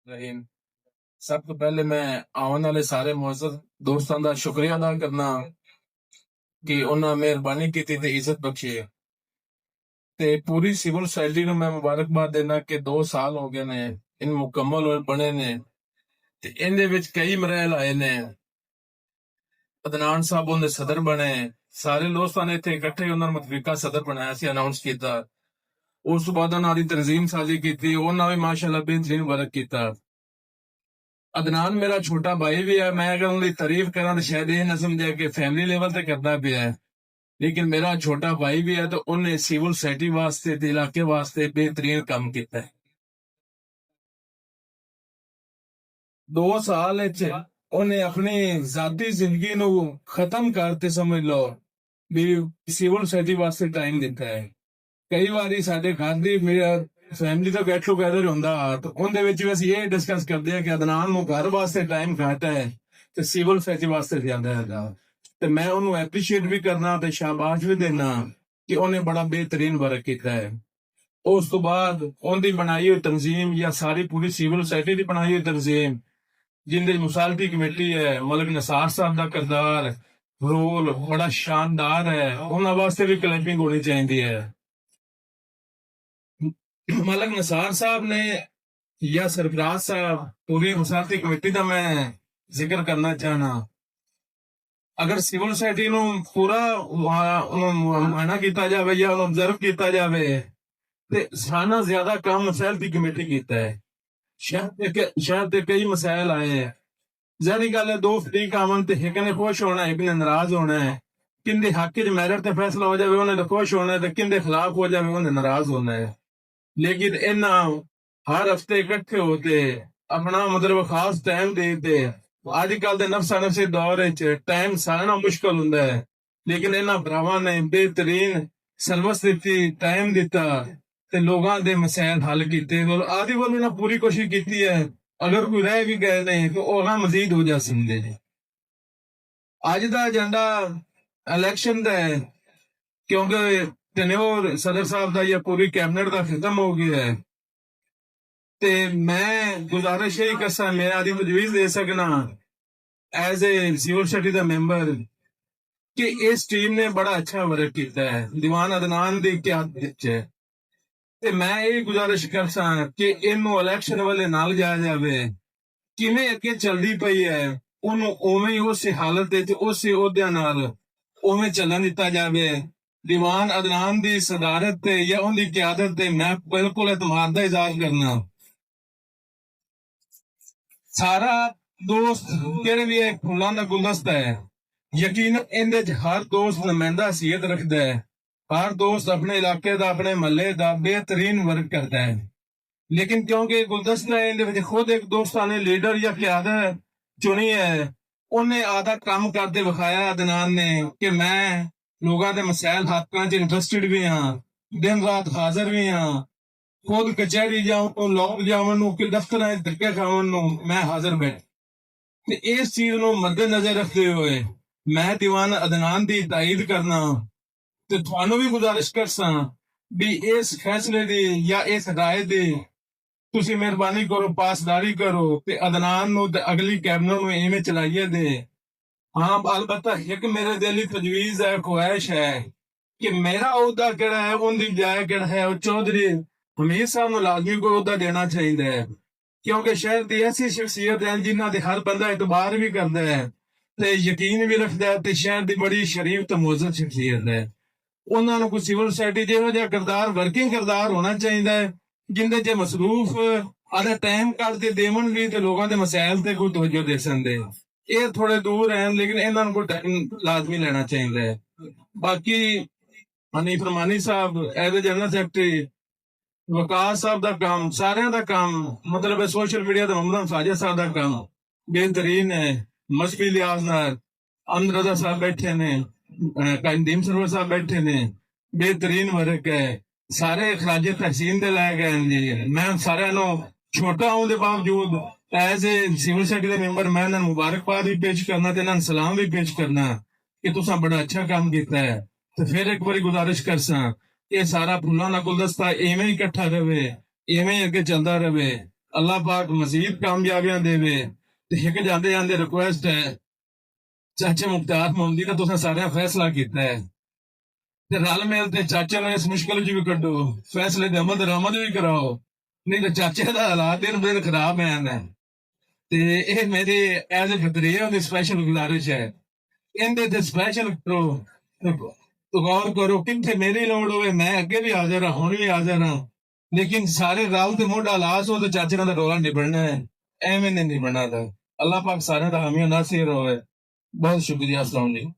रहीम। सब तो पहले मैं आने वाले सारे मुअज़्ज़ज़ दोस्तां दा शुक्रिया अदा करना कि उन्हां मेहरबानी कीती ते इज्जत बख्शी है। ते पूरी सिविल सोसाइटी ਨੂੰ मैं मुबारकबाद देना कि 2 साल हो गए ने इन मुकम्मल होए बने ने ते इहदे विच कई मरहल आए ने। अदनान साहब उनदे सदर बने, सारे दोस्तां ने इत्थे इकट्ठे उन्हां ਨੂੰ मतफीका सदर बनाया सी, अनाउंस कीता। उस तो बाद उन्हां दी तंजीम साजी कीती, उन्हां भी माशाअल्लाह बेहतरीन वर्क कीता। अदनान मेरा छोटा भाई भी है, मैं अगर उनकी तारीफ करा तो शायद ये ना समझे कि फैमिली लेवल ते करदा पिया है, लेकिन मेरा छोटा भाई भी है तो उन्हें सिविल सोसाइटी वास्ते ते इलाके वास्ते बेहतरीन काम किया है। 2 साल च उन्हें अपनी जाती जिंदगी नू खत्म करते समझ लो भी सिविल सोसाइटी वास्ते टाइम दिता है। कई बारी साडे घर दी मेरा फैमिली तो गेट टूगैदर हुंदा तो उनदे विच भी असीं ये डिस्कस करदे हैं कि अदनान नू घर वास्ते टाइम घट है ते सिविल सोसाइटी वास्ते ज्यादा है। ते मैं उन्होंने एप्रीशिएट भी करना ते शाबाश भी देना कि उन्हें बड़ा बेहतरीन वर्क किया है। उस तो बाद उनकी बनाई हुई तंजीम या सारी पूरी सिविल सोसाइटी की बनाई हुई तंजीम जिंदे मुसालती कमेटी है, मलिक नसार साहब का किरदार रोल बड़ा शानदार है, उन्होंने वास्ते भी क्लैपिंग होनी चाहिए है। मलिक नसार साहब ने या सरफराज साहब पूरी मुसालती कमेटी का मैं जिक्र करना चाहना। अगर सिविल सोसाइटी ਨੂੰ ਪੂਰਾ ਮਾਣਾ ਕੀਤਾ ਜਾਵੇ ਜਾਂ ਉਹਨੂੰ ਅਬਜ਼ਰਵ ਕੀਤਾ ਜਾਵੇ ਤੇ ਸਾਨਾ ਜ਼ਿਆਦਾ ਕੰਮ ਮਸائل ਦੀ ਕਮੇਟੀ ਕੀਤਾ ਹੈ। ਸ਼ਹਿਰ ਤੇ ਕਈ ਮਸائل ਆਏ ਹੈ। ਜ਼ਾਹਰੀ ਗੱਲ ਹੈ ਦੋ ਫਰੀਕ ਆਵਣ ਤੇ ਇੱਕ ਨੇ ਖੁਸ਼ ਹੋਣਾ ਇੱਕ ਨੇ ਨਾਰਾਜ਼ ਹੋਣਾ ਹੈ। ਕਿੰਦੇ ਹੱਕ 'ਚ ਮੈਰਿਟ ਤੇ ਫੈਸਲਾ ਹੋ ਜਾਵੇ ਉਹਨੇ ਤਾਂ ਖੁਸ਼ ਹੋਣਾ ਤੇ ਕਿੰਦੇ ਖਿਲਾਫ ਹੋ ਜਾਵੇ ਉਹਨੇ ਨਾਰਾਜ਼ ਹੋਣਾ ਹੈ। ਲੇਕਿਨ ਇਹਨਾਂ ਹਰ ਹਫਤੇ ਇਕੱਠੇ ਹੋ ਕੇ ਆਪਣਾ ਮਤਲਬ ਖਾਸ ਟਾਈਮ ਦੇ ਤੇ अजकल नफसा नफसी दौर टाइम सारना मुश्किल होंदा है, लेकिन इन्हां भरावां ने बेहतरीन सर्विस दी, टाइम दिता ते लोगां दे मसैल हल कीते। आदि वालों ने पूरी कोशिश की है, अगर कोई रह भी गए नहीं तो ओह मजीद हो जा सकते हैं। अज दा एजेंडा इलेक्शन दा है क्योंकि टेन्योर सदर साहब दा या पूरी कैबिनेट दा खत्म हो गया है ते मैं गुजारिश यही कर मैं आदि तजवीज दे सकना एज ए सिविल सोसाइटी का मैंबर कि इस टीम ने बड़ा अच्छा वर्क किया है दीवान अदनान की क्यादत है ते मैं यही गुजारिश कर कि इनू इलेक्शन वाले नाल जाया जाए किवें अगे चलती पई है उन्होंने उवें ही उस हालत उस ओहदे नाल उवें चलन दिता जाए। दीवान अदनान की सदारत या उनकी क्यादत मैं बिल्कुल एतमाद का इजहार करना। सारा दोस्त केड़े भी एक फुलां दा गुलदस्ता है, यकीन इहदे च हर दोस्त नुमाइंदा हैसियत रखता है, हर दोस्त अपने इलाके दा अपने महल्ले दा बेहतरीन वर्क करता है। लेकिन क्योंकि गुलदस्ता है इहदे विच खुद एक दोस्तां ने लीडर या क़यादत चुनी है, उन्हें आधा काम करते विखाया अदनान ने कि मैं लोगों के मसैल हल करने च इंटरस्टेड भी हाँ, दिन रात हाजिर भी हाँ, खुद कचहरी जाऊं लोग जावन दफ्तर धक्के खावन मैं हाजिर बैठ। इस चीज को मद्देनजर रखते हुए मैं दीवान अदनान की तायद करना ते थानू भी गुजारिश कर भी इस फैसले की या इस राय की तुसी मेहरबानी करो पासदारी करो ते अदनान नू ते अगली कैबिनेट नू इवें चलाइए दे। हाँ अलबत्ता एक मेरे दिल की तजवीज है ख्वाहिश है कि मेरा ओहदा केड़ा है उनकी जाय केड़ा है चौधरी हमीर साहब को लाजमी को ओहदा देना चाहिए है क्योंकि शहर की ऐसी शख्सियत है जिन्हों के हर बंदा एतबार भी करता है ते यकीन भी रखता है ते शहर की बड़ी शरीफ तो मुअज़्ज़ज़ शख्सियत है। उन्होंने कोई सिविल सोसाइटी जिहो जिहा किरदार वर्किंग किरदार होना चाहिए है जिंदे च मसरूफ आधा टाइम करते देवन भी ते लोगों के मसैल ते कोई तवज्जो दे सकते। ये थोड़े दूर हैं लेकिन इन्होंने कोई टाइम लाजमी लेना चाहिए है। बाकी हनीफ रमानी साहब एज ए जनरल सैकटरी वकार साहब का काम सारे का काम मतलब सोशल मीडिया का मोहम्मद साजिद साहब का काम बेहतरीन है। मजहबी लिहाज नाल अमन रजा साहब बैठे ने, कायमदीन सरवर साहब बैठे ने, बेहतरीन वर्क है। सारे खराजे तहसीन दे लाए गए जी। मैं सारे छोटा होने के बावजूद एज ए सिविल सोसाइटी के मैंबर मैं इन्होंने मुबारकबाद भी पेश करना ते इन्होंने सलाम भी पेश करना कि तुसा बड़ा अच्छा काम किया है। तो फिर एक बार गुजारिश कर ये सारा फुलों का गुलदस्ता इवें इकट्ठा रहे, इवें अगे चलता रहे अल्लाह पाक मजीद कामयाबियां देवे। ते एक जाते जाते रिक्वेस्ट है चाचे मुख्तार मोहम्मदी का तुसें सारे फैसला किया है ते रल मिल ते चाचे ने इस मुश्किल च भी कड्डो, फैसले दे अमल दरामद भी कराओ, नहीं तो चाचे दा हालात दिन ब दिन खराब है। ते एह मेरी एज ए फतरिया दी स्पेशल गुजारिश है, इनदे ते स्पेशल करो, तो गौर करो किथे मेरी लोड़ होवे मैं अगे भी हाजिर हाँ, हुण भी हाजिर हाँ, लेकिन सारे राल ते मुंह लास हो तो चाचे दा रोला निबड़ना है, एवें नहीं निबड़ना था। अल्लाह पाक सारे दा हामी नासिर होवे। बहुत शुक्रिया, अस्सलाम वालेकुम।